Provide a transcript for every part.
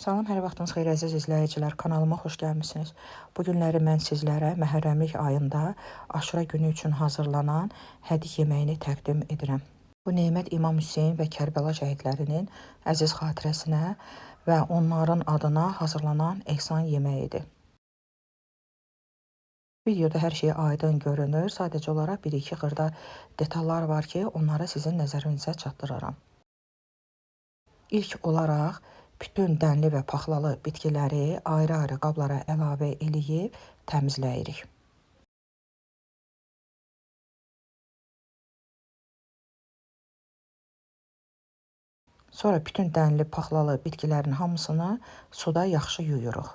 Salam, hər vaxtınız xeyir əziz izləyicilər. Kanalıma xoş gəlmisiniz. Bu günləri mən sizlərə Məhərrəmlik ayında Aşura günü üçün hazırlanan hədik yeməyini təqdim edirəm. Bu nemət İmam Hüseyn və Kərbəla şəhidlərinin əziz xatirəsinə və onların adına hazırlanan ehsan yeməyidir. Videoda hər şey aydın görünür. Sadəcə olaraq bir-iki xırda detallar var ki, onları sizin nəzərinizə çatdıraram. İlk olaraq bütün dənli və paxlalı bitkiləri ayrı-ayrı qablara əlavə eləyib təmizləyirik. Sonra bütün dənli paxlalı bitkilərin hamısını suda yaxşı yuyuruq.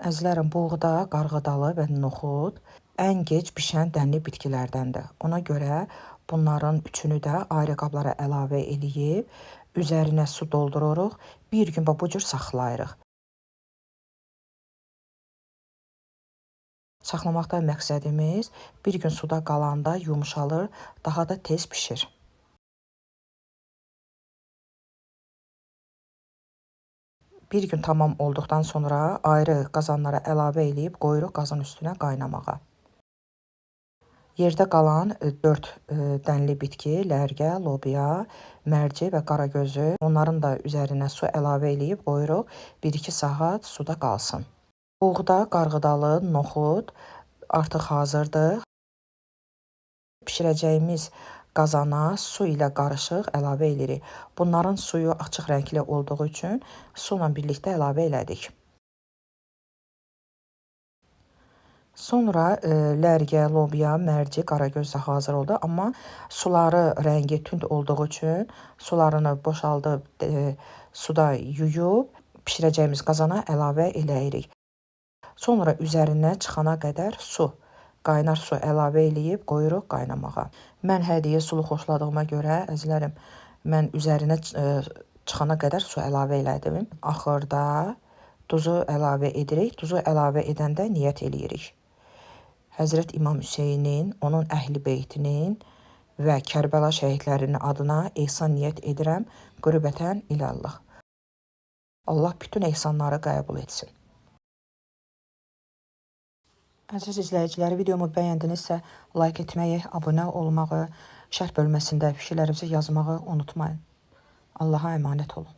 Əzizlərim, buğda, qarğıdalı və noxud ən gec bişən dənli bitkilərdəndir. Ona görə bunların üçünü də ayrı qablara əlavə eləyib, üzərinə su doldururuq, bir gün bu cür saxlayırıq. Saxlamaqdan məqsədimiz bir gün suda qalanda yumşalır, daha da tez pişir. Bir gün tamam olduqdan sonra ayrı qazanlara əlavə eləyib qoyuruq qazın üstünə qaynamağa. Yerdə qalan 4 dənli bitki, lərgə, lobya, mərci və qaragözü, onların da üzərinə su əlavə eləyib qoyuruq 1-2 saat suda qalsın. Buğda, qarğıdalı, noxud artıq hazırdır. Bişirəcəyimiz qazana su ilə qarışıq əlavə edirik. Bunların suyu açıq rəngli olduğu üçün su ilə birlikdə əlavə elədik. Sonra lərgə, lobya, mərci, qaragöz də hazır oldu. Amma suları rəngi tünd olduğu üçün sularını boşaldıb suda yuyub bişirəcəyimiz qazana əlavə eləyirik. Sonra üzərinə çıxana qədər qaynar su əlavə eləyib qoyuruq qaynamağa. Mən hədiyyə sulu xoşladığıma görə, əzizlərim, mən üzərinə çıxana qədər su əlavə elədim. Axırda duzu əlavə edirik. Duzu əlavə edəndə niyyət eləyirik. Həzrət İmam Hüseynin, onun əhl-i beytinin və Kərbəla şəhidlərinin adına ehsan niyyət edirəm, qürbətən ilallah. Allah bütün ehsanları qəbul etsin. Əziz izləyiciləri, videomu bəyəndinizsə, like etməyi, abunə olmağı, şərh bölməsində fikirlərinizi yazmağı unutmayın. Allaha əmanət olun.